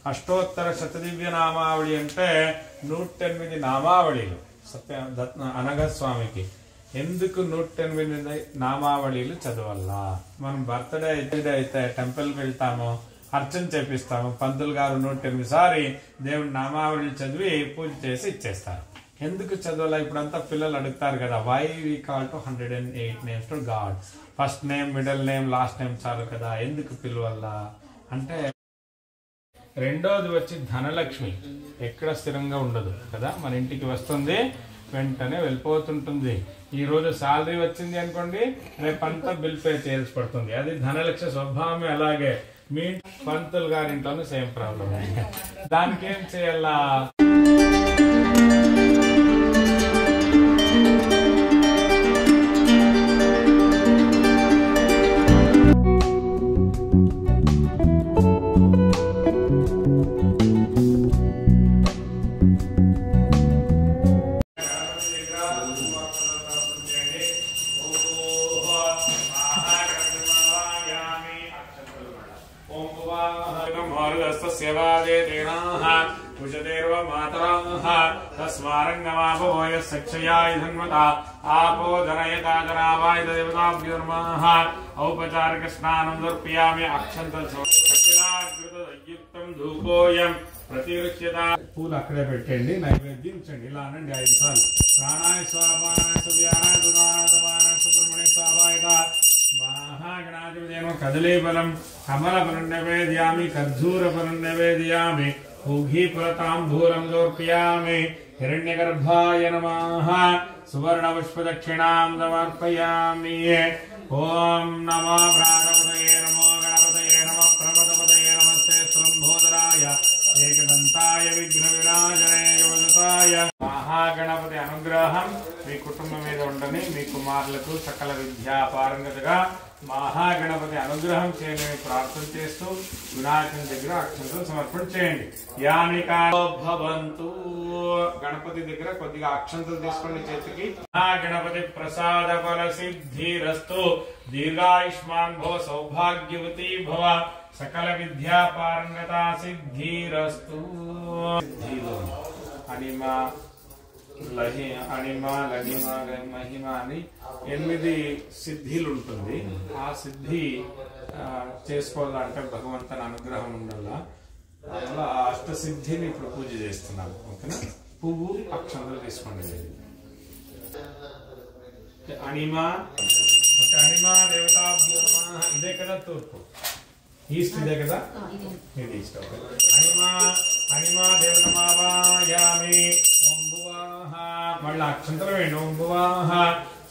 అష్టోత్తర శతదివ్య నామావళి అంటే 108 నామావళిలు అనఘస్వామికి. ఎందుకు 108 నామావళిలు చదవాలా? మనం బర్త్డే అయితే టెంపుల్కి వెళ్తాము, అర్చన చేపిస్తాము, పంతులు గారు 108 సారి దేవుడి నామావళిలు చదివి పూజ చేసి ఇచ్చేస్తారు. ఎందుకు చదవాలా? ఇప్పుడంతా పిల్లలు అడుగుతారు కదా, why we call to 108 names to God, first name, middle name, last name చాలు కదా, ఎందుకు పిలవాలా అంటే, రెండోది వచ్చి ధనలక్ష్మి ఎక్కడ స్థిరంగా ఉండదు కదా, మన ఇంటికి వస్తుంది వెంటనే వెళ్ళిపోతుంటుంది. ఈ రోజు శాలరీ వచ్చింది అనుకోండి, రేపంతా బిల్ పే చేయాల్సి పడుతుంది. అది ధనలక్ష్మి స్వభావమే. అలాగే మీ పంతులు గారింట్లోనూ సేమ్ ప్రాబ్లం. దానికి ఏం చేయాలా? औपचारिक स्नानं समर्पयामि अक्षन्तयुक्तं धूपोऽयं प्रतिगृह्यता. పూలు అక్కడే పెట్టండి, నైవేద్యించండి. ఇలా అనండి 5 సార్లు. ప్రాణాయ స్వాపానాయ సువ్యానాయ సుదానాయ సమానాయ సుబ్రహ్మణ్య స్వాభాయక మహాగణాధిపతేనో కదలీఫలం కమలఫలం నివేదయామి ఖర్జూరఫలం నివేదయామి ऊघीफलताम्बूलं समर्पयामि. हिरण्यगर्भाय नमः सुवर्णपुष्पदक्षिणां समर्पयामि. ओम नमो प्राणपतये नमो गणपतये नमः प्रमदपतये नमस्ते स्वयंभूधराय एकदंताय विघ्नविनाशने योगताय. మహాగణపతి అనుగ్రహం మీ కుటుంబం మీద ఉండని, మీ కుమారులకు సకల విద్యా పారంగతగా మహాగణపతి అనుగ్రహం చేయని ప్రార్థన చేస్తూ వినాయకుని దగ్గర అక్షంతలు సమర్పణ చేయండి. యానికాభవంతు. గణపతి దగ్గర కొద్దిగా అక్షంతలు తీసుకోండి చేతికి. మహాగణపతి ప్రసాద ఫల సిద్ధిరస్తు. దీర్ఘాయుష్మాన్ భవ, సౌభాగ్యవతి భవ, సకల విద్యా పారంగత సిద్ధిరస్తు. అనిమా అనిమ లఘిమ మహిమ అని 8 సిద్ధిలు ఉంటుంది. ఆ సిద్ధి చేసుకోవాలంటే భగవంతుని అనుగ్రహం ఉండాలా. అందువల్ల ఆ అష్టసిద్ధిని ఇప్పుడు పూజ చేస్తున్నాం. ఓకేనా? పువ్వు అక్షంతలు తీసుకోండి. అనిమ అనిమ దేవతాభ్యో నమః. ఇదే కదా తూర్పు, ఈస్ట్ ఇదే కదా, ఇది ఈస్ట్. అనిమా దేవతమావాయామి. ఓం భువాహ. మళ్ళీ అక్షంతలు వేయండి. ఓం భువాహ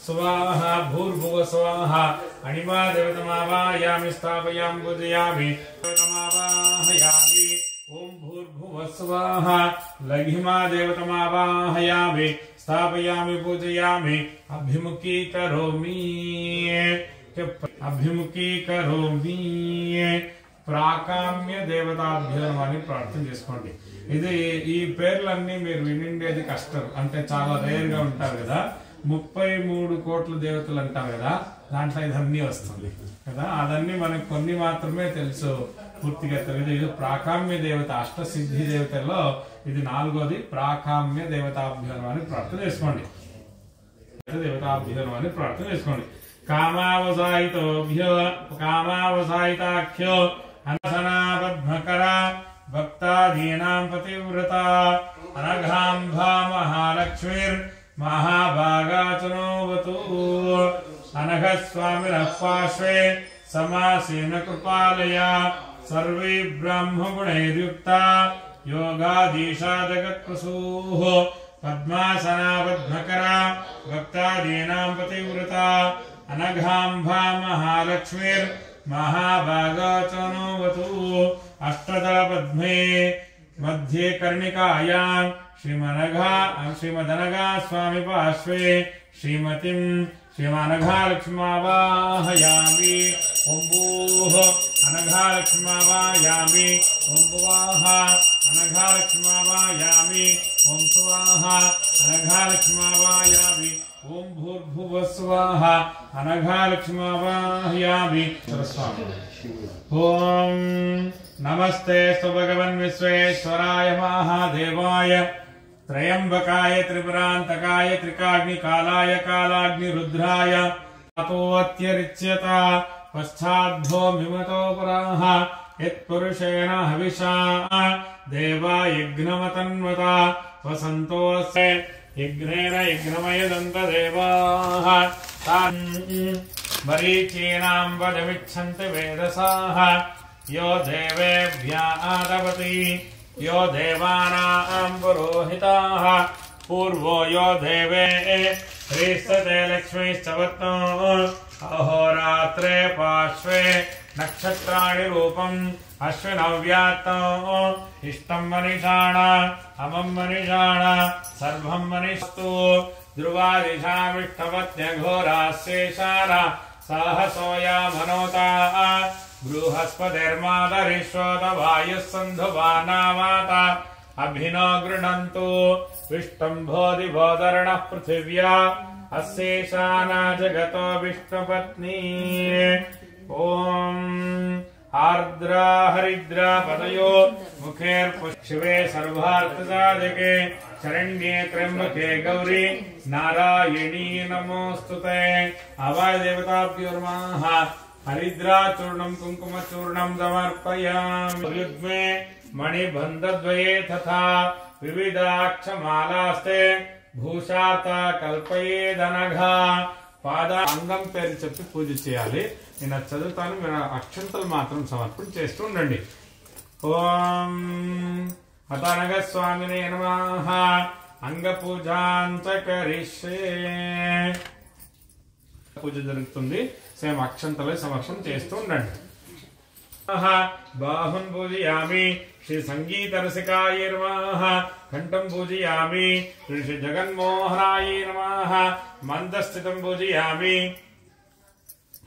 స్వాహ భూర్భువ స్వాహ. అనిమా దేవతమావాయామి స్థాపయామి పూజయామి. దేవతమావాహయామి. ఓం భూర్భువ స్వాహ. లఘిమా దేవతమావాహయామి స్థాపయామి పూజయామి. అభిముఖీకరోమి. అభిముఖీకరోమి. ప్రాకామ్య దేవతాభ్యం అని ప్రార్థన చేసుకోండి. ఇది ఈ పేర్లన్నీ మీరు వినిండేది కష్టం, అంటే చాలా రేర్ గా ఉంటారు కదా. 33 కోట్ల దేవతలు అంటారు కదా, దాంట్లో ఇదన్నీ వస్తుంది కదా. అదన్నీ మనకు కొన్ని మాత్రమే తెలుసు, పూర్తిగా తెలియదు. ఇది ప్రాకామ్య దేవత, అష్టసిద్ధి దేవతల్లో ఇది 4వది. ప్రాకామ్య దేవతాభ్యం అని ప్రార్థన చేసుకోండి. దేవతాభ్యం అని ప్రార్థన చేసుకోండి. కామావసాయితోభ్యో కామావసాయితాఖ్యో అనసనాపద్మకర భక్తాదీనాం పతివ్రత అనఘాంభా మహాలక్ష్మీర్ మహాభాగాచనోవతు. అనఘస్వామినః పార్శ్వే సమాసేన కృపాలయ సర్వే బ్రహ్మగుణైర్యుక్తా యోగాధీశా జగత్ప్రసూః. పద్మాసనా పద్మకర భక్తాదీనాం పతివ్రత అనఘాంభా మహాలక్ష్మీర్ మహాభాగాచనోవతు. అష్టదళ పద్మే మధ్యే కర్ణికాయాం శ్రీమదనఘా స్వామి పార్శ్వే శ్రీమతిం శ్రీమనఘాలక్ష్మావాహయామి. ఓం భూః అనఘాలక్ష్మావాయామి. ఓం భువాః అనఘాలక్ష్మావాయామి. ఓం స్వాహ అనఘాలక్ష్మావాయామి. ఓం భూర్భువ స్వాహ అనఘాలక్ష్మావాహయామి. స్వామి ఓం నమస్తే భగవన్ విశ్వేశ్వరాయ మహాదేవాయ త్రయంబకాయ త్రిపురాంతకాయ త్రికాగ్నికాలాయ కాలాగ్నిరుద్రాయ అతోత్యరిచ్యత పశ్చాద్ధో మిమతో పురాః యత్పురుషేణ హవిషా దేవా యజ్ఞమతన్వత వసంతోస్య యజ్ఞేన యజ్ఞమయదంత దేవాః తాన్ మరీచీనాం వదమిచ్చంతి వేదసాః యో దేవేభ్యः ఆదవతి यो देवानां पुरोहिताः पूर्वो यो देवे ह्रीस्तते लक्ष्मीश्चवत्नो अहोरात्रे पार्श्वे नक्षत्राणि रूपम् अश्विनव्यात्तो इष्टं मनीषाण अमं मनीषाण सर्वं मनीषस्तु ध्रुवादिशामिष्टवत्यघोरास्येषाण साहसोया मनोता बृहस्पतिर्मादरिष्वत वायुः सन्धुवानावाता अभिनो गृह्णन्तु विष्टम्भोदिभोदर्णः पृथिव्या अस्येषाना जगतो विष्णुपत्नी ॐ आर्द्रा हरिद्रा पदयो मुखेर्पुष्पे सर्वार्थसाधके शरण्ये त्र्यंबके गौरी नारायणी नमोस्तुते अवाय देवताभ्यो नमः हरिद्रा चूर्णं कुंकुम चूर्णं समर्पयामि युग्मे मणिबन्धद्वये तथा विविधाक्षमालास्ते भूषार्ता कल्पयेदनघा పాద అంగం పేరు చెప్పి పూజ చేయాలి. నేను అది చదువుతాను, మీరు అక్షంతలు మాత్రం సమర్పణ చేస్తూ ఉండండి. ఓం హతనగ స్వామినే నమః. అంగ పూజాంచ కరిష్యే. పూజ జరుగుతుంది. సేమ్ అక్షంతలు సమర్పణ చేస్తూ ఉండండి. బాహున్ పూజయామి శ్రీ సంగీత రసికాయ నమః. కంఠం పూజయామి శ్రీ జగన్మోహనాయ నమః. మందస్థితం పూజయామి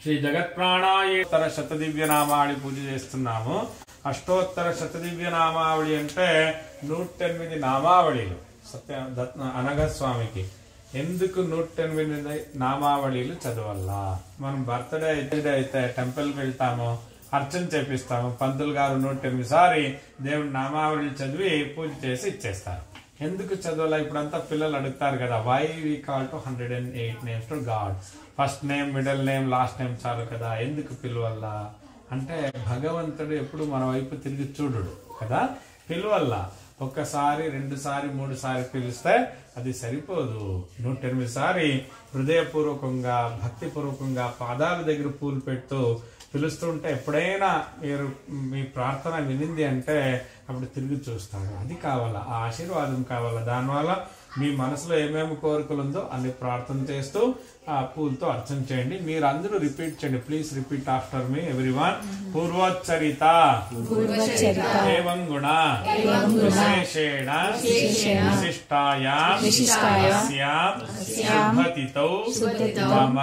శ్రీ జగత్ప్రాణాయ. శతదివ్య నామావళి పూజ చేస్తున్నాము. అష్టోత్తర శతదివ్య నామావళి అంటే 108 నామావళిలు అనఘ స్వామికి. ఎందుకు 108 నామావళిలు చదవాలా? మనం బర్త్డే అయితే టెంపుల్కి వెళ్తాము, అర్చన చేపిస్తాము. పంతులు గారు 108 సారి దేవుడి నామావళి చదివి పూజ చేసి ఇచ్చేస్తారు. ఎందుకు చదవాలా? ఇప్పుడంతా పిల్లలు అడుగుతారు కదా, why we call to 108 names to God. First name, middle name, last name చాలు కదా, ఎందుకు పిలువల్లా అంటే భగవంతుడు ఎప్పుడు మన వైపు తిరిగి చూడడు కదా, పిలువల్లా. ఒక్కసారి, 2 సారి, 3 సారి పిలిస్తే అది సరిపోదు. 108 సారి హృదయపూర్వకంగా, భక్తిపూర్వకంగా పాదాల దగ్గర పూలు పెడుతూ పిలుస్తుంటే ఎప్పుడైనా మీరు మీ ప్రార్థన వినింది అంటే అప్పుడు తిరిగి చూస్తాడు. అది కావాలా, ఆ ఆశీర్వాదం కావాలా. దానివల్ల మీ మనసులో ఏమేమి కోరికలు ఉందో అన్ని ప్రార్థన చేస్తూ ఆ పూలతో అర్చన చేయండి. మీరు అందరూ రిపీట్ చేయండి. Please repeat after me everyone. పూర్వోచ్చరిత ఏవం గుణ విశేషేణ విశిష్టాయాం శుభతితౌ మమ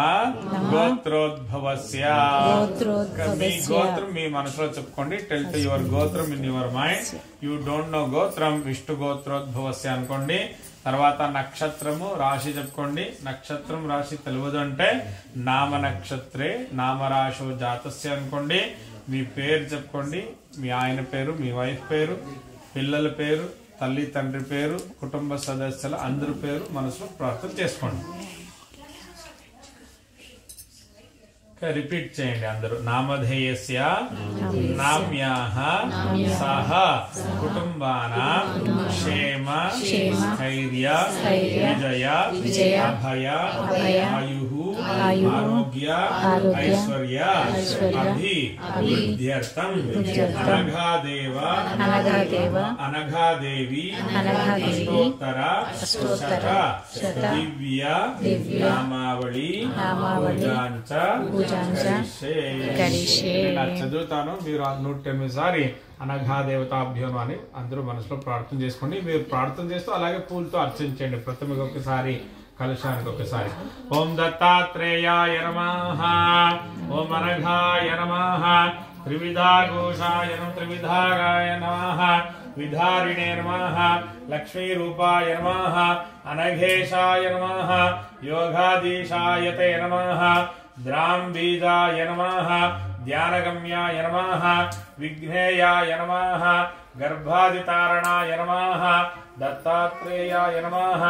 గోత్రోద్భవస్య. మీ గోత్రం మీ మనసులో చెప్పుకోండి. టెల్ టు యువర్ గోత్రం in your mind. You don't know గోత్రం, విష్ణు గోత్రోద్భవస్య అనుకోండి. తర్వాత నక్షత్రము, రాశి చెప్పుకోండి. నక్షత్రం, రాశి తెలియదు అంటే నామ నక్షత్రే నామరాశో జాతస్య అనుకోండి. మీ పేరు చెప్పుకోండి. మీ ఆయన పేరు, మీ వైఫ్ పేరు, పిల్లల పేరు, తల్లి తండ్రి పేరు, కుటుంబ సదస్యుల అందరి పేరు మనసులో ప్రార్థన చేసుకోండి. రిపీట్ చేయండి అందరూ. నామధేయస్య నామ్యాః సహ కుటుంబానాం క్షేమ స్థైర్య విజయ అభయ ఆయుః ఆరోగ్య ఐశ్వర్య అభివృద్ధ్యర్థం అనఘాదేవి అష్టోత్తర శత దివ్య నామావళి పూజాంచ చదువుతాను. మీరు 108 సారి అనఘాదేవతాభ్యో అని అందరూ మనసులో ప్రార్థన చేసుకోండి. మీరు ప్రార్థన చేస్తూ అలాగే పూలతో అర్చించండి. ప్రతిమకి ఒకసారి, కలశానికి ఒకసారి. ఓం దత్తాత్రేయాయ నమః. ఓం అనఘాయ నమః. త్రివిధాఘోషాయ త్రివిధాగాయ నమః. విధారిణే నమః. లక్ష్మీరూపాయ నమః. అనఘేశాయ నమః. యోగాధీశాయ తే నమః. ద్రాంబీజాయ నమః. ధ్యానగమ్యాయ నమః విఘ్నేయాయ నమః గర్భాదితారణాయ నమః దత్తాత్రేయాయ నమః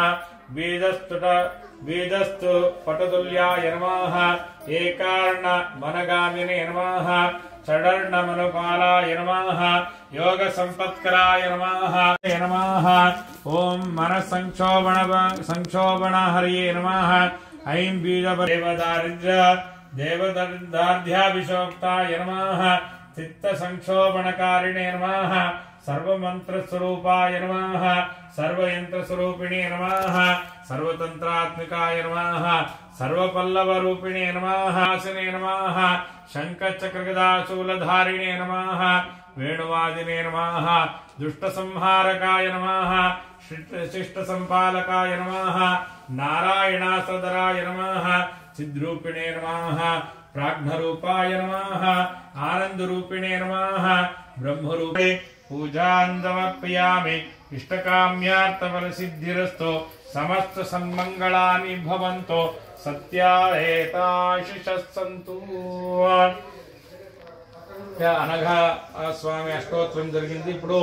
బీజస్తు పటతుల్యాయ నమః ఏకార్ణ మనగామినే నమః షడర్ణ మనుపాలాయ నమః యోగ సంపత్కరాయ నమః ఓం మన సంక్షోభణ హరియే నమః ఐం బీజ దేవదార్ధ్యాభిషోక్తాయ నమః చిత్త సంక్షోభణకారిణే నమః సర్వమంత్రస్వరూపాయ నమః సర్వయంత్రస్వరూపిణే నమః సర్వతంత్రాత్మికాయ నమః సర్వపల్లవరూపిణే నమః ఆసనే నమః శంఖచక్రగదాశూలధారిణే నమః వేణువాదినే నమః దుష్టసంహారకాయ నమః శిష్టసంపాలకాయ నమః నారాయణాస్త్రధరాయ నమః చిద్రూపిణే నమః ప్రాజ్ఞరూపాయ నమః ఆనందరూపిణే నమః బ్రహ్మరూపే పూజాం సమర్పయామి ఇష్టకామ్యార్థఫలసిద్ధిరస్తు సమస్త సన్మంగళాని భవంతు సత్యాయేతాశిషస్సంతు. అనఘా స్వామి అష్టోత్తరం జరిగింది. ఇప్పుడు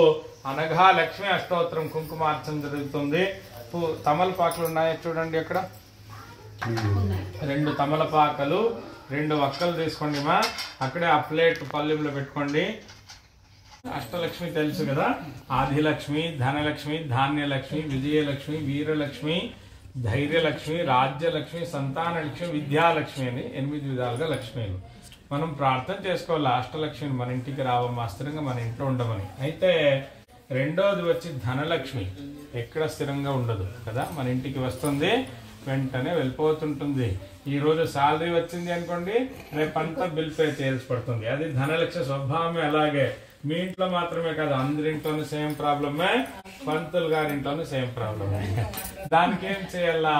అనఘా లక్ష్మి అష్టోత్తరం కుంకుమార్చన జరుగుతుంది. తమలపాకులు ఉన్నాయి చూడండి. అక్కడ 2 తమలపాకలు 2 వక్కలు తీసుకోండి మా. అక్కడే ఆ ప్లేట్ పల్లెంలో పెట్టుకోండి. అష్టలక్ష్మి తెలుసు కదా, ఆదిలక్ష్మి, ధనలక్ష్మి, ధాన్యలక్ష్మి, విజయలక్ష్మి, వీరలక్ష్మి, ధైర్యలక్ష్మి, రాజ్యలక్ష్మి, సంతానలక్ష్మి, విద్యాలక్ష్మి అని 8 విధాలుగా లక్ష్మీలు. మనం ప్రార్థన చేసుకోవాలి అష్టలక్ష్మిని మన ఇంటికి రావమ్మా, స్థిరంగా మన ఇంట్లో ఉండమని. అయితే రెండోది వచ్చి ధనలక్ష్మి ఎక్కడ స్థిరంగా ఉండదు కదా, మన ఇంటికి వస్తుంది వెంటనే వెళ్ళిపోతుంటుంది. ఈ రోజు శాలరీ వచ్చింది అనుకోండి, రేపంతా బిల్ పే చేయాల్సి పడుతుంది. అది ధనలక్ష్మి స్వభావమే. అలాగే మీ ఇంట్లో మాత్రమే కాదు, అందరింట్లోనూ సేమ్ ప్రాబ్లమే, పంతులు గారింట్లోనూ సేమ్ ప్రాబ్లమే. దానికి ఏం చేయాలా?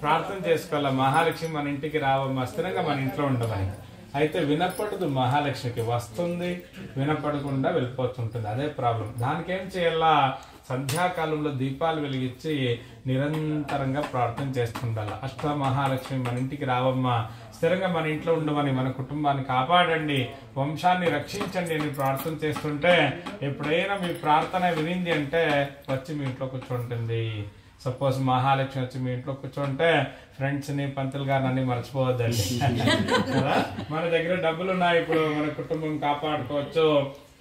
ప్రార్థన చేసుకోవాలా, మహాలక్ష్మి మన ఇంటికి రావమ్మా, స్థిరంగా మన ఇంట్లో ఉండమని. అయితే వినపడదు మహాలక్ష్మికి, వస్తుంది వినపడకుండా వెళ్ళిపోతుంటుంది. అదే ప్రాబ్లం. దానికి ఏం చేయాలా? సంధ్యాకాలంలో దీపాలు వెలిగించి నిరంతరంగా ప్రార్థన చేస్తుండాలి. అష్ట మహాలక్ష్మి మన ఇంటికి రావమ్మా, స్థిరంగా మన ఇంట్లో ఉండమని, మన కుటుంబాన్ని కాపాడండి, వంశాన్ని రక్షించండి అని ప్రార్థన చేస్తుంటే ఎప్పుడైనా మీ ప్రార్థన వినింది అంటే వచ్చి మీ ఇంట్లో కూర్చుంటుంది. సపోజ్ మహాలక్ష్మి వచ్చి మీ ఇంట్లో కూర్చుంటే ఫ్రెండ్స్ ని, పంతులు గారిని అన్ని మర్చిపోవద్దండి కదా. మన దగ్గర డబ్బులు ఉన్నాయి, ఇప్పుడు మన కుటుంబం కాపాడుకోవచ్చు.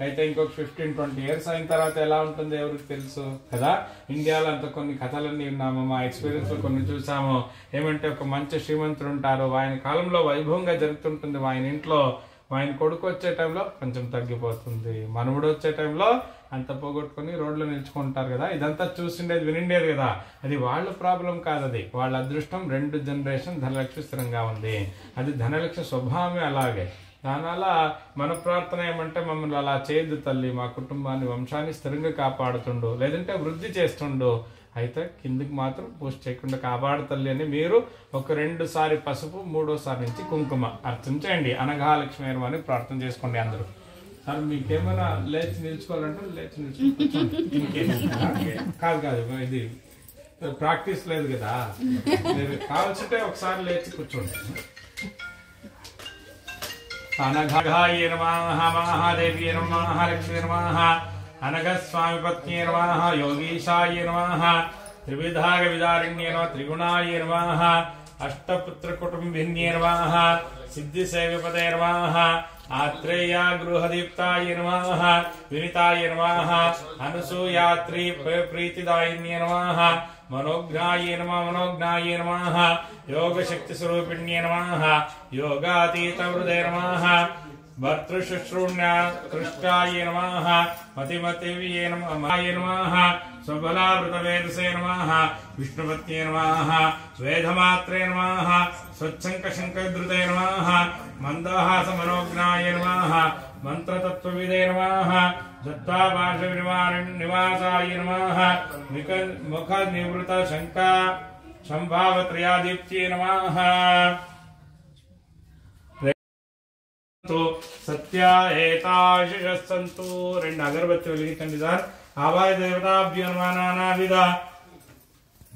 అయితే ఇంకొక 15-20 years అయిన తర్వాత ఎలా ఉంటుంది ఎవరికి తెలుసు కదా. ఇండియాలో అంత కొన్ని కథలన్నీ ఉన్నాము, మా ఎక్స్పీరియన్స్ లో కొన్ని చూసాము. ఏమంటే ఒక మంచి శ్రీమంతుడు ఉంటారు, ఆయన కాలంలో వైభవంగా జరుగుతుంటుంది ఆయన ఇంట్లో. ఆయన కొడుకు వచ్చే టైంలో కొంచెం తగ్గిపోతుంది, మనవుడు వచ్చే టైంలో అంత పోగొట్టుకుని రోడ్లో నిల్చుకుంటారు కదా. ఇదంతా చూసిండేది వినిండేది కదా. అది వాళ్ళ ప్రాబ్లం కాదు, అది వాళ్ళ అదృష్టం. 2 జనరేషన్ ధనలక్ష్మి స్థిరంగా ఉంది. అది ధనలక్ష్మి స్వభావమే అలాగే. దానివల్ల మన ప్రార్థన ఏమంటే, మమ్మల్ని అలా చేయొద్దు తల్లి, మా కుటుంబాన్ని, వంశాన్ని స్థిరంగా కాపాడుతుండు, లేదంటే వృద్ధి చేస్తుండు, అయితే కిందికి మాత్రం పూజ చేయకుండా కాపాడు తల్లి అని మీరు ఒక 2 సారి పసుపు, 3వ సారి నుంచి కుంకుమ అర్చన చేయండి. అనఘాలక్ష్మి అని ప్రార్థన చేసుకోండి అందరూ. సార్ మీకేమైనా లేచి నిల్చుకోవాలంటే లేచి నిల్చుకోండి. కాదు ఇది ప్రాక్టీస్ లేదు కదా, మీరు కావాల్సింటే ఒకసారి లేచి కూర్చోండి. అనఘాయ నమః, మహాదేవి నమః, మహాలక్ష్మి నమః, అనఘస్వామి పత్న్యే నమః, యోగీశాయ నమః, త్రివిధాగ విదారిణ్యే నమః, త్రిగుణాయ నమః, అష్టపుత్ర కుటుంబిన్యే నమః, సిద్ధి సేవిపదే నమః, ఆత్రేయ గృహదీప్తాయ నమః, వినితాయ నమః, అనసూయాత్రి ప్రీతిదాయిన్యే నమః, మనోజ్ఞాయ నమః, మనోజ్ఞాయ నమః, యోగశక్తి స్వరూపిణ్యే నమః, యోగాతీత హృదయ నమః, భర్తృశుశ్రూణ్య కృష్ణాయ నమః, మతిమతివ్యే నమః, స్వబలావృత వేదసే నమః, విష్ణుపత్యే నమః, వేదమాత్రే నమః, స్వచ్ఛంక శంకద్రుతే నమః, మందహాస మనోజ్ఞాయ నమః, మంత్రతత్వవిదే నమః, దత్తాభాష నివాసాయ నమః, ముఖ నివృత శంక సంభావత్రయాదీప్త్యే నమః. సత్యాయేతాశిషస్సంతు. 2 అగరబత్తి వెలిగించండి సార్. ఆవాయ దేవతాభ్యో నమః. నానావిధ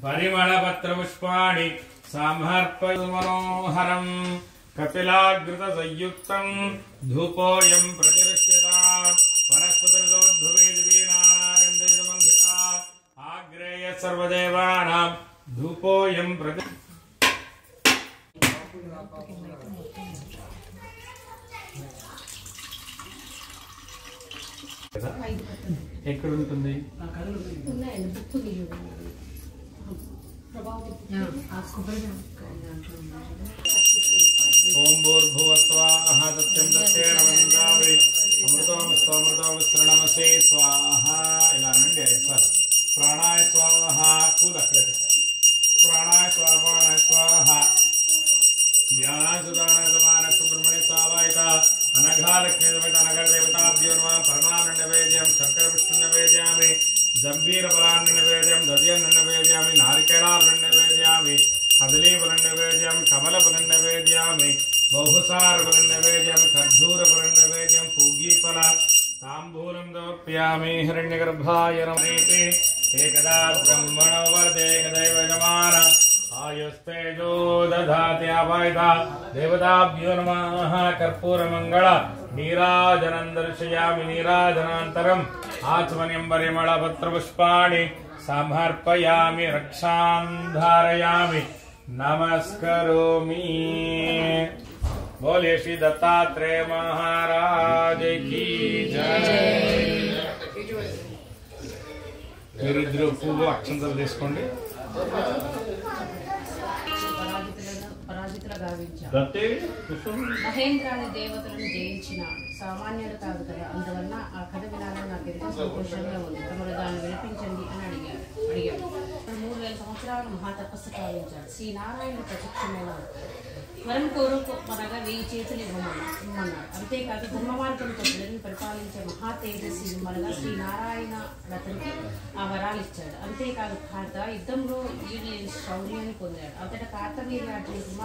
పరిమళ పత్ర పుష్పాణి సమర్పయ మనోహరం. कपिलाग्रत संयुक्तं धूपोऽयं प्रतिरुच्यता वनस्पतिर्दोद्भवे दिवे नानागन्धे समन्विता आग्रेय सर्वदेवानां धूपोऽयं प्रति ఎక్కడ ఉంటుంది ఓం భూర్భువస్వాహ సత్యం సత్యేన వందామి అమృతోమస్తమృతోమస్తృణమసే స్వాహ ఇలా అనండి సార్ ప్రాణాయ స్వాహ కూల్ అక్కడ ప్రాణాయ స్వాహ స్వాహ ध्यानाय सुब्रह्मण्य स्वावायत अनघालक्ष्मी देवता नगर देवताभ्यो नमः परमानंद नैवेद्यं शर्कर विष्णु नैवेद्यामि जंबीर फलान् नैवेद्यं दध्यन्न नैवेद्यामि नारिकेलाफलं नैवेद्यामि कदलीफलं नैवेद्यामि कमलफलं नैवेद्यामि बहुसारफलं नैवेद्यामि खर्जूरफलं नैवेद्यं पूगीफल ताम्बूलं समर्पयामि हिरण्यगर्भाय नमः एकदा ब्रह्मणो वरदे एकदैव यजमान आयुस्तेजो दधाति अपायता देवताभ्यो नमः कर्पूरमंगल नीराजनं दर्शयामि नीराजनान्तरम् आचमनीयं परिमलपत्रपुष्पाणि समर्पयामि रक्षां धारयामि नमस्करोमि। बोले श्री दत्तात्रेय महाराज की जय। మీరిద్దరు పువ్వు అక్షంతలు తీసుకోండి। మహేంద్రాని దేవతలను జయించిన సామాన్యుడు కాదు కదా, అందువలన ఆ కథ వినాలని నాకు ఎంతో సంతోషంగా ఉంది, తమరు దాన్ని వినిపించండి అని అడిగాడు. 3000 సంవత్సరాలు మహాతపస్సు కావించాడు. శ్రీనారాయణుడు ప్రత్యక్షమైన వరం కోరుకోమనగా 1000 చేతులు ఇవ్వమన్నాడు. అంతేకాదు ధర్మ మార్గంతో ప్రజలను పరిపాలించే మహా తేజస్వి మనగా శ్రీనారాయణ రతనికి ఆ వరాలు ఇచ్చాడు. అంతేకాదు కార్త యుద్ధంలో ఈడలేని శౌర్యాన్ని పొందాడు. అంతటా కార్తవీర్యార్జున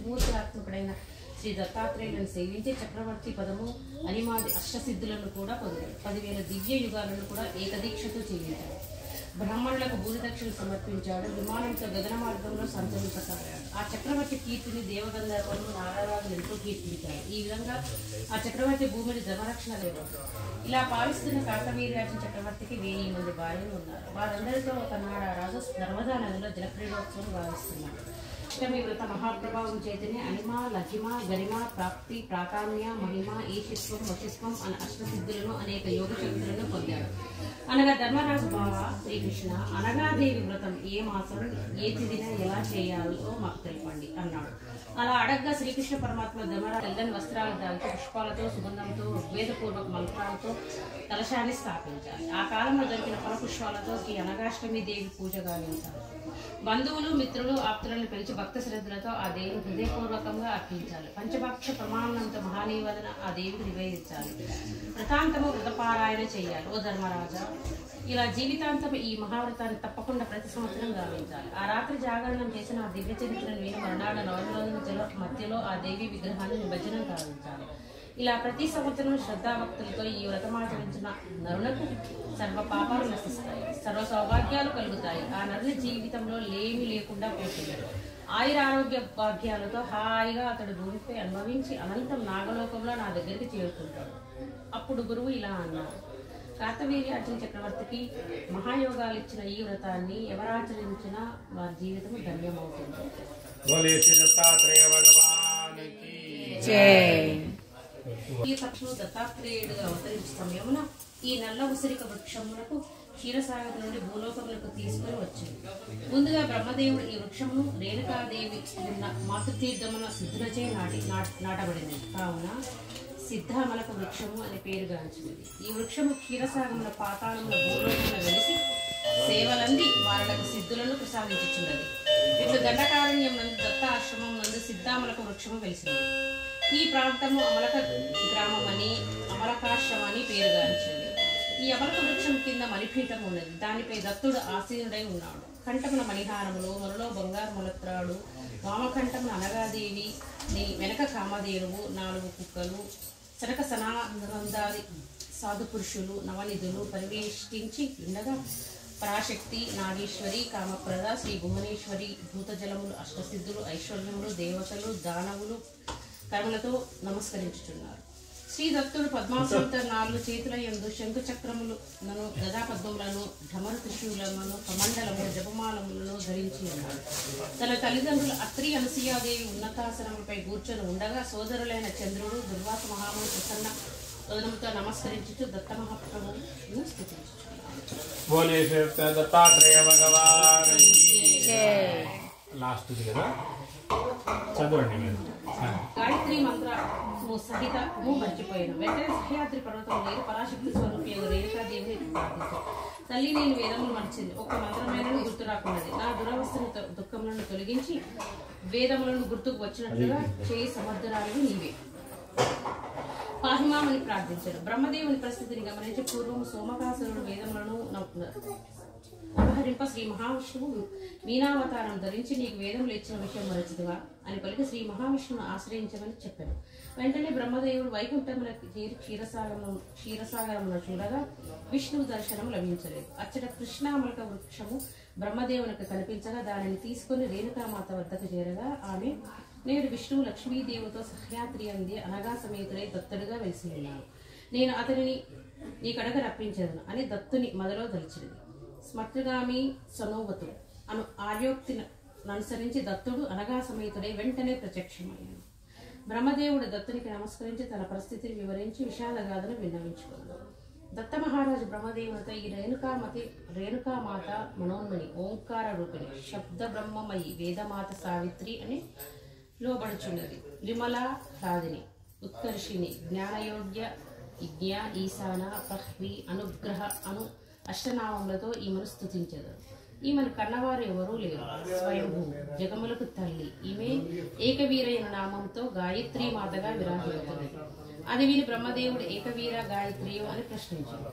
మూర్తాత్మకుడైన శ్రీ దత్తాత్రేయులను సేవించి చక్రవర్తి పదము అనిమాది అష్టసిద్ధులను కూడా పొందాడు. 10,000 దివ్య యుగాలను కూడా ఏకదీక్షతో చేయించాడు. బ్రాహ్మణులకు భూరిదక్షిణలు సమర్పించాడు. విమానంతో గగన మార్గంలో సంచరించసాగాడు. ఆ చక్రవర్తి కీర్తిని దేవగంధర్వులు నారదాలు ఎంతో కీర్తించారు. ఈ విధంగా ఆ చక్రవర్తి భూమిని ధర్మరక్షణ లేదు. ఇలా పాలిస్తున్న కార్తవీర్యార్జున చక్రవర్తికి 1000 మంది భార్యలు ఉన్నారు. వారందరితో ఒకనాడు ఆ రాజు నర్మదా నదిలో జలక్రీడోత్సవం గావిస్తున్నారు. అష్టమి వ్రత మహాప్రభావం చేతనే అనిమ లఘిమ గరిమ ప్రాప్తి ప్రాకామ్య మహిమ ఈశిత్వం వశిత్వం అనే అష్టసిద్ధులను అనేక యోగ శక్తులను పొందాడు. అనగా ధర్మరాజు బావ శ్రీకృష్ణ అనగాదేవి వ్రతం ఏ మాసం ఏ తిథిన ఎలా చేయాలో మాకు తెలపండి అన్నాడు. అలా అడగ్గా శ్రీకృష్ణ పరమాత్మ ధర్మరాజు తెల్లని వస్త్రాలు దాల్చి పుష్పాలతో సుగంధంతో ఋగ్వేదపూర్వక మంత్రాలతో కలశాన్ని స్థాపించాలి. ఆ కాలంలో దొరికిన ఫలపుష్పాలతో శ్రీ అనగాష్టమి దేవి పూజ గావించారు. బంధువులు మిత్రులు ఆప్తులను పిలిచి భక్త శ్రద్ధలతో ఆ దేవిని హృదయపూర్వకంగా అర్పించాలి. పంచభక్ష ప్రమాణంతో మహానీవదన ఆ దేవికి నివేదించాలి. వ్రతాంతము వ్రతపారాయణ చేయాలి. ఓ ధర్మరాజా, ఇలా జీవితాంతం ఈ మహావ్రతాన్ని తప్పకుండా ప్రతి సంవత్సరం గావించాలి. ఆ రాత్రి జాగరణం చేసిన ఆ దివ్య చరిత్రను విని మరునాడు 9 రోజుల జల మధ్యలో ఆ దేవి విగ్రహాన్ని నిమజ్జనం గావించాలి. ఇలా ప్రతి సంవత్సరం శ్రద్ధాభక్తులతో ఈ వ్రతమాచరించిన నరులకు సర్వ పాపాలు నశిస్తాయి, సర్వ సౌభాగ్యాలు కలుగుతాయి. ఆ నరుని జీవితంలో లేమి లేకుండా పోతుంది. ఆయురారోగ్య భాగ్యాలతో హాయిగా అతడు భూమిపై అనుభవించి అనంతం నాగలోకంలో నా దగ్గరికి చేరుకుంటాడు. అప్పుడు గురువు ఇలా అన్నారు, కార్తవీర్యార్జున చక్రవర్తికి మహాయోగాలు ఇచ్చిన ఈ వ్రతాన్ని ఎవరాచరించినా వారి జీవితం ధన్యమవుతుంది. ఈ పక్షులు దత్తాత్రేయుడుగా అవతరించిన సమయమున ఈ నల్ల ఉసిరిక వృక్షములకు క్షీరసాగర్ నుండి భూలోకములకు తీసుకుని వచ్చింది. ముందుగా బ్రహ్మదేవుడు ఈ వృక్షమును రేణుకాదేవి ఉన్న మాతృతీర్థమున సిద్ధులచే నాటబడింది. కావున సిద్ధామలక వృక్షము అనే పేరుగాంచినది. ఈ వృక్షము క్షీరసాగముల పాతాళముల భూలోకమున వెలిసి సేవలంది వాళ్లకు సిద్ధులను ప్రసాదించుచున్నది. ఇట్లు దండకారణ్యం నందు దత్త ఆశ్రమం నందు సిద్ధామలక వృక్షము వెలిసినది. ఈ ప్రాంతము అమలక గ్రామం అని అమలకాశ్రమం అని పేరుగాంచింది. ఈ అమలక వృక్షం కింద మణిపీఠం ఉన్నది. దానిపై దత్తుడు ఆసీనుడై ఉన్నాడు. కంఠమున మణిహారములు, మొలలో బంగారు మొలత్రాడు, వామకంఠమున అనగాదేవి, వెనక కామధేనువు, 4 కుక్కలు, సనక సనానందాది సాధు పురుషులు నవనిధులు పరివేష్టించి ఉండగా పరాశక్తి, నాగేశ్వరి, కామప్రద, శ్రీ భువనేశ్వరి, భూతజలములు, అష్టసిద్ధులు, ఐశ్వర్యములు, దేవతలు, దానవులు, కర్మలతో నమస్కరించుచున్నారు. శ్రీ దత్తుడు పద్మాసనంతో 4 చేతుల యందు శంఖ చక్రములను గదా పద్మములను ఢమరు త్రిశూలములను కమండలము జపమాలములను ధరించి ఉన్నాడు. తన తల్లిదండ్రులు అత్రి అనసూయాదేవి ఉన్నతాసనములపై కూర్చొని ఉండగా సోదరులైన చంద్రుడు దుర్వాస మహాముని ప్రసన్న వదనముతో నమస్కరించుచు దత్త మహాప్రభువును స్తుతించుచున్నారు. లాస్ట్ది కదా చదవండి మీరు. గాయత్రి మంత్రము సహితము మర్చిపోయాను. వెంటనే సహ్యాద్రి పర్వతం లేదు పరాశక్తి స్వరూపి రేణుకాదేవిని ప్రార్థించాను. తల్లి నేను వేదములు మర్చింది, ఒక్క మంత్రమైన గుర్తు రాకున్నది. నా దురవస్థను దుఃఖములను తొలగించి వేదములను గుర్తుకు వచ్చినట్లుగా చేయి సమర్థురాలు నీవే. పాహిమామని ప్రార్థించాడు. బ్రహ్మదేవుని పరిస్థితిని గమనించి పూర్వము సోమకాసురుడు వేదములను అపహరింప శ్రీ మహావిష్ణువు మీనావతారం ధరించి నీకు వేదములు ఇచ్చిన విషయం మరచుదువా అని పలికి శ్రీ మహావిష్ణువును ఆశ్రయించమని చెప్పాను. వెంటనే బ్రహ్మదేవుడు వైకుంఠములకు చేరి క్షీరసాగరమును చూడగా విష్ణువు దర్శనం లభించలేదు. అచ్చట కృష్ణామలక వృక్షము బ్రహ్మదేవునికి కనిపించగా దానిని తీసుకుని రేణుకామాత వద్దకు చేరగా ఆమె నేడు విష్ణువు లక్ష్మీదేవుతో సహ్యాద్రి అంది అనగా సమేతుడై దత్తుడుగా వెలిసి ఉన్నాడు. నేను అతనిని నీ కడగ రప్పించదను అని దత్తుని మొదలో దలిచినది. స్మర్తగామి సనోవతు అను ఆర్యోక్తిని అనుసరించి దత్తుడు అనగా సమేతుడై వెంటనే ప్రత్యక్షమయ్యాడు. బ్రహ్మదేవుడు దత్తునికి నమస్కరించి తన పరిస్థితిని వివరించి విషాదగాథను విన్నవించుకున్నాడు. దత్త మహారాజు బ్రహ్మదేవునితో ఈ రేణుకామాత మనోన్మణి ఓంకార రూపిణి శబ్ద బ్రహ్మమయి వేదమాత సావిత్రి అని లోబడుచున్నది. విమల హ్లాదిని ఉత్కర్షిణి జ్ఞానయోగ్య యజ్ఞ ఈశాన ప్రహ్వి అనుగ్రహ అను అష్టనామములతో ఈమెను స్తుతించదు. ఈమెను కన్నవారు ఎవరూ లేరు. స్వయంభూ జగములకు తల్లి. ఈమె ఏకవీరైన నామంతో గాయత్రీ మాతగా విరాజిల్లుతుంది. అది విని బ్రహ్మదేవుడు ఏకవీర గాయత్రియు అని ప్రశ్నించాడు.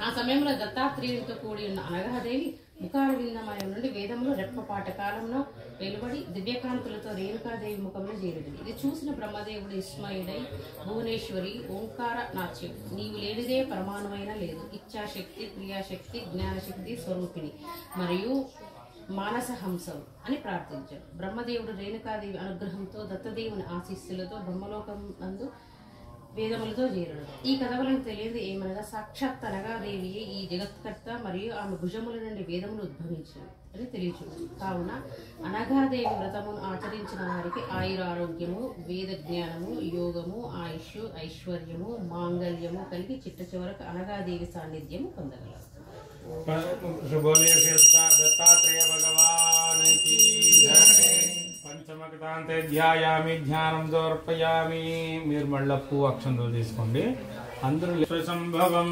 ఆ సమయంలో దత్తాత్రేయునితో కూడి ఉన్న అనఘాదేవి ముఖార విన్నమయం నుండి వేదములు రెప్పపాట కాలంలో వెలువడి దివ్యకాంతులతో రేణుకాదేవి ముఖంలో చేరినది. ఇది చూసిన బ్రహ్మదేవుడు విస్మయుడై భువనేశ్వరి ఓంకార నాట్యం నీవు లేనిదే పరమాణువైన లేదు. ఇచ్ఛాశక్తి క్రియాశక్తి జ్ఞానశక్తి స్వరూపిణి మరియు మానస హంసం అని ప్రార్థించాడు. బ్రహ్మదేవుడు రేణుకాదేవి అనుగ్రహంతో దత్తదేవుని ఆశీస్సులతో బ్రహ్మలోకం నందు వేదములతో చేరడు. ఈ కథవలను తెలియదు ఏమనగా సాక్షాత్ అనగాదేవియే ఈ జగత్కర్త మరియు ఆమె భుజముల నుండి వేదములు ఉద్భవించాయి అని తెలియచుంది. కావున అనగాదేవి వ్రతమును ఆచరించిన వారికి ఆయురారోగ్యము వేద జ్ఞానము యోగము ఆయుష్ ఐశ్వర్యము మాంగళ్యము కలిగి చిట్ట చివరకు అనగాదేవి సాన్నిధ్యము పొందగలరు. పంచమకటాంతే ధ్యాయామి ధ్యానం దోర్పయామి. మీరు మళ్ళా పువ్వు అక్షంతలు తీసుకోండి. అందరూ సంభవం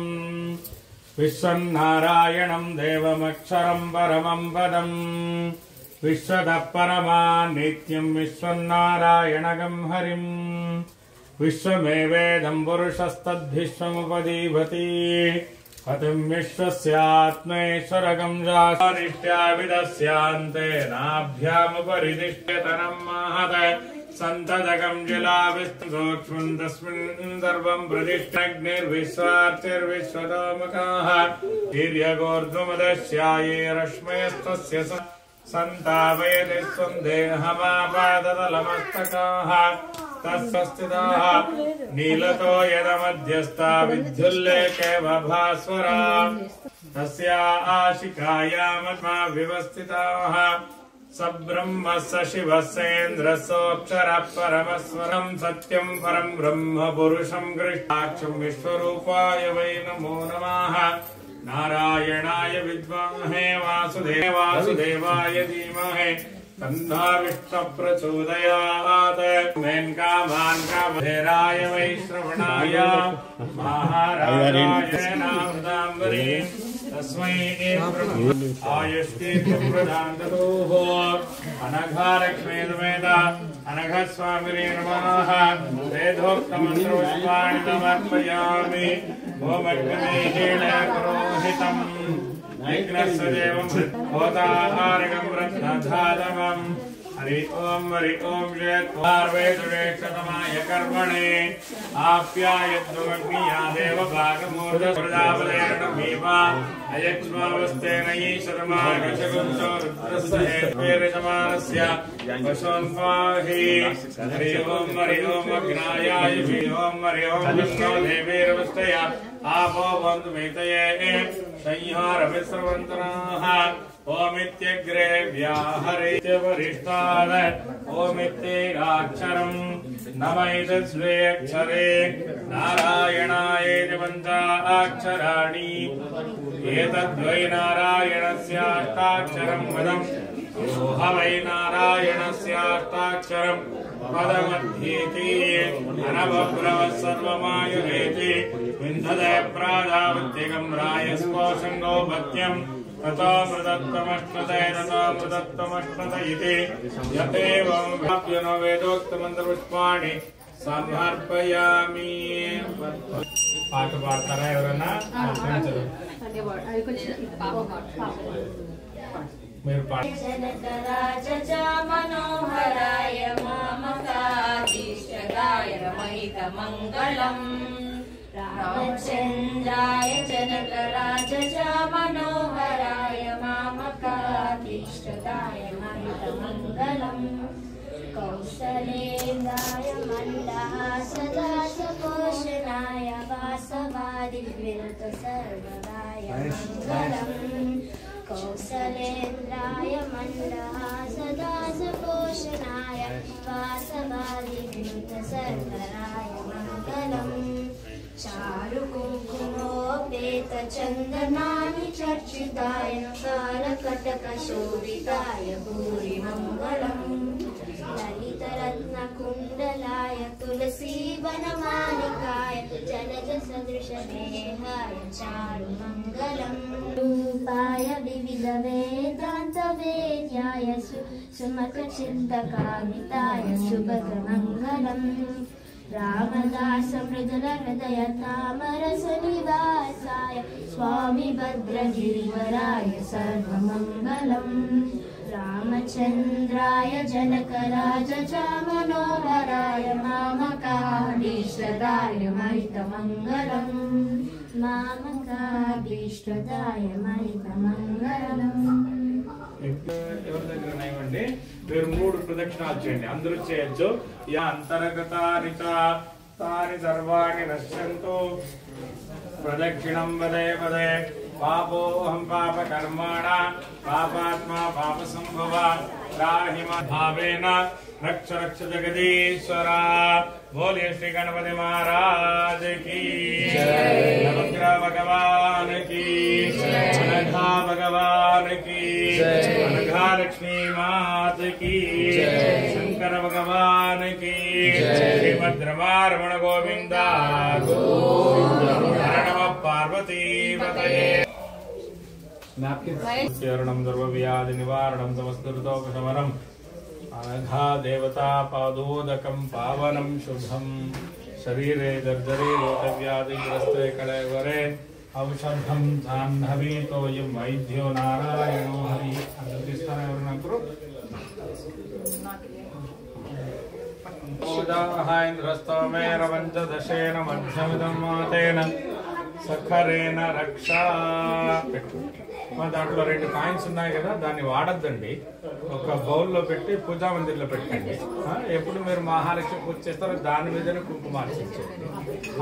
విశ్వన్నారాయణం దేవమక్షరం పరమం పదం విశ్వదః పరమా నిత్యం విశ్వన్నారాయణగం హరిం విశ్వమేవేదం పురుషస్తద్విశ్వముపదీభతి పతిం విశ్వస్యాత్మేశ్వరగం శాస్త్రిష్ట్యా విదస్యాంతే నాభ్యాముపరిదిష్ట్యతనం మహత సంతదకం జలావిస్తూక్ష్మం తస్మిన్ సర్వం ప్రతిష్ఠగ్నిర్విశ్వార్చిర్విశ్వతోముఖాః తిర్యగోర్ధ్వమదస్యాయే రశ్మయస్తస్య సంతాపయతి స్వం దేహమాపాదతలమస్తకాః తస్సస్థితాః నీలతో యదమధ్యస్థా విద్యుల్లేఖేవ భాస్వరా తస్యా ఆశికాయామత్మా వివస్థితాః సబ్రహ్మ స శివः సేంద్రసోక్షరः పరమస్వరం సత్యం పరం బ్రహ్మ పురుషం కృష్ణాక్షం విశ్వరూపాయ వై నమో నమః నారాయణాయ విద్మహే వాసుదేవాయ ధీమహి తన్నో విష్ణుః ప్రచోదయాత్ మేన్కామాన్ కామధేరాయ వై శ్రవణాయ మహారాజాయ నామృతాంబరీ తస్మై ఆయుష్కీర్తిం ప్రదాంతోః అనఘాలక్ష్మీర్వేద అనఘస్వామినే నమః వేదోక్తమంత్రోక్తాని సమర్పయామి ఓమగ్నేహేణ పురోహితం విఘ్నస్య దేవం హోతాహారకం రత్నధాతమం हरि ओम श्रेष्ठतमाय कर्मणे आप्यायध्वमग्निया देव भागमूर्धप्रजापदेरणमीवा अयक्ष्मावस्तेन ईशतमागशगुंसो रुद्रस्येत्वेरजमानस्य वशोन्पाहि हरि ओम अग्नायाय ओम विष्णो देवीरवस्तया आपो बन्धुमेतये संहारमिस्रवन्तनाः ओमित्यग्रे व्याहरेत्य वरिष्ठाद ओमित्येकाक्षरम् नमैतस्वे अक्षरे नारायणायेति पञ्चाक्षराणि एतद्वै नारायणस्याष्टाक्षरम् पदम् ओह वै नारायणस्याष्टाक्षरम् पदमध्येति अनवब्रवः सर्वमायुरेति विन्दते प्राजापत्यकम् रायस्पोषङ्गो भक्त्यम् ततो मृदत्तमष्टत इति यतेवं व्याप्यनो वेदोक्तमन्त्रपुष्पाणि समर्पयामि पाठ पाडतारा ఎవరన్నా మీరు పాట मनोहराय मामकादिष्टदाय रमहितमङ्गलम् रामचन्द्राय जनकराज मनोहराय मामकादिष्टदाय महितमङ्गलम् कौसलेन्द्राय मण्डहासदासपोषणाय वासवादिव्यन्तसर्वदाय मङ्गलम् कौसलेन्द्राय मण्डहासदासपोषणाय वासवादिव्यन्तसर्वदाय मङ्गलम् चारुकुङ्कुमोपेतचन्दनानि चर्चिताय कालकटकशोभिताय भूरिमङ्गलम् ललितरत्नकुण्डलाय तुलसीवनमालिकाय जलजसदृशदेहाय चारुमङ्गलम् रूपाय विविधवेदान्तवेद्याय सुमतचिन्तकामिताय शुभमङ्गलम् रामदास मृदुल हृदय तामरस निवासाय स्वामी भद्रगिरिवराय सर्वमङ्गलम् रामचन्द्राय जनकराज मनोहराय मामकाभीष्टदाय महितमङ्गलम् मामकाभीष्टदाय महितमङ्गलम् ఎవరి దగ్గర ఉన్నాయండి మీరు 3 ప్రదక్షిణాలు చేయండి అందరూ చేయొచ్చు యా అంతర్గతాని తాని సర్వాణి నశ్యంతు ప్రదక్షిణం వదే వదే పాపోహం పాపకర్మాణ పాపాత్మా పాపసంభవ రాహిమ భావేన रक्ष रक्ष जगदीश्वरा बोलिए श्री गणपति महाराज की नवग्रह भगवान की अनघा भगवान की अनघा लक्ष्मी मात की शंकर भगवान की श्रीभद्रमारमण गोविंदा नमः पार्वती पतये सर्वव्याधि निवारणं समस्तुर्दोषमनम् अनघा देवता पादोदकं पावनं शुभं शरीरे दर्दरे रोगव्याधिग्रस्ते कलेवरे औषधं जाह्नवी तोयं वैद्यो नारायणो हरि अंदिस्ताने वर्णकुरु इंद्रस्तोमेरवंचदशेन मध्यमिदं मातेन సఖరేన రక్ష దాంట్లో 2 కాయిన్స్ ఉన్నాయి కదా దాన్ని వాడద్దండి ఒక బౌల్లో పెట్టి పూజా మందిర్లో పెట్టండి ఎప్పుడు మీరు మహాలక్ష్మి పూజ చేస్తారో దాని మీదనే కుంకుమ అర్చించండి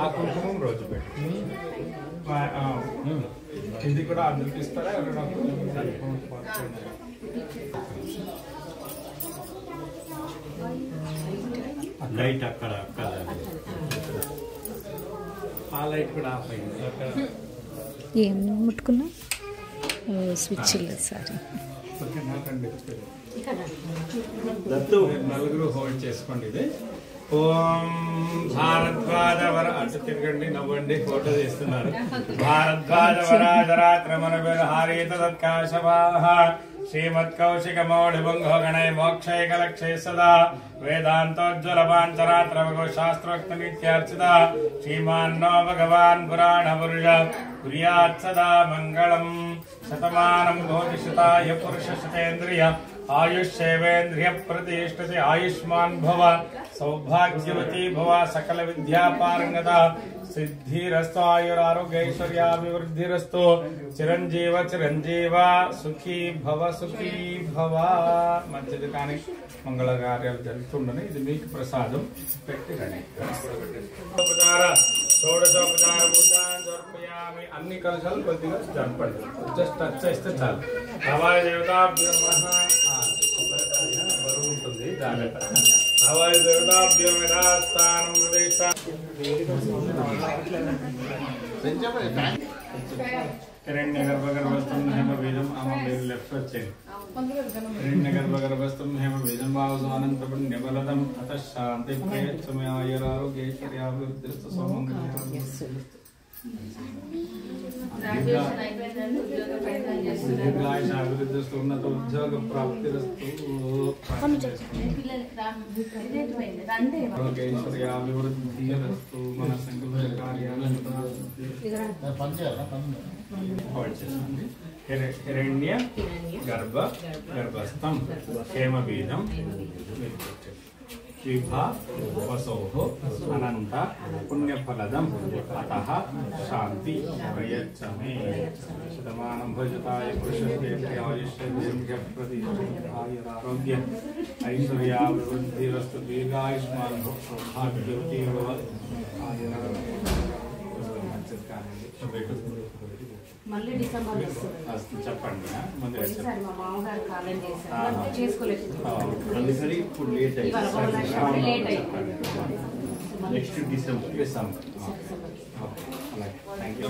ఆ కుంకుమం రోజు పెట్టి ఇది కూడా అందరికి ఇస్తారా లైట్ అక్కడ ఆ లైట్ కూడా ఆఫ్ అయింది ఏం ముట్టుకున్నా స్విచ్ లేదు సారీ నలుగురు హోల్డ్ చేసుకోండి ఇది ఓం భారద్వాజ వర అటు తిరగండి నవ్వండి ఫోటో తీస్తున్నారు భారద్వాజ వరాధరాత్రమన విహారీత తత్కాశవాహ श्रीमत्कौशिकमौलिभुङ्गो गणै मोक्षैकलक्षे सदा वेदान्तोज्ज्वलपाञ्चरात्रवगो शास्त्रोक्तनित्यार्चिता श्रीमान्नो भगवान् पुराणपुरुष कुर्यात् सदा मङ्गलम् शतमानं भवति शताय पुरुषशतेन्द्रिय ఆయుష్యేవేంద్రియ ప్రతిష్టతి ఆయుష్మాన్ భవ సౌభాగ్యవతి భవ సకల విద్యాపారంగత సిద్ధిరస్తు ఆయురారోగ్యైశ్వర్యాభివృద్ధిరస్తు చిరంజీవ చిరంజీవ సుఖీ భవ మంచిది కానీ మంగళ కార్యాలు జరుగుతుండని ఇది మీకు ప్రసాదం పెట్టి రండి. షోడశోపచార పూజాన్ని జరుపుయామి. అన్ని కలశాలు కొద్దిగా జరపండి, జస్ట్ టచ్ చేస్తే చాలు. హవాయ దేవతాభ్యం బరువు ఉంటుంది, జాగ్రత్త. హవాయ దేవతాభ్యం యథాస్థానం ప్రతిష్ట. హిరణ్య గర్భగర్భస్థం హేమ బీజం అమ్మ మీరు లెఫ్ట్ వచ్చేది. హిరణ్య గర్భగర్భస్థం హేమ బీజం భావసం అనంతపుణ్య నిబలతం అత శాంతి ప్రయత్సమే ఆయురారోగ్యైశ్వర్యాభివృద్ధిస్తు దీర్ఘాయుషాభివృద్ధిస్తు ఉన్నత ఉద్యోగ ప్రాప్తిరస్తు ఆరోగ్యైశ్వర్యాభివృద్ధిరస్తు మన సంకల్ప కార్యాలను హిరణ్య గర్భస్థం హేమ బీజం విభా వసోః అనంత పుణ్యఫలదం అతః శాంతి ప్రయచ్చమే. శతమానం భజతాయ పురుషేంద్రియాయుష్యేంద్రియ ప్రతిష్ఠాయురారోగ్య ఐశ్వర్యాభివృద్ధిరస్తు దీర్ఘాయుష్మాన్ సౌభాగ్యవతి భవ. మళ్ళీ డిసెంబర్ చెప్పండి. మా మామగారు కాలం చేశారు, చేసుకోలేదు. ఇప్పుడు లేట్ అయింది. Next December. అలాగే థ్యాంక్ యూ.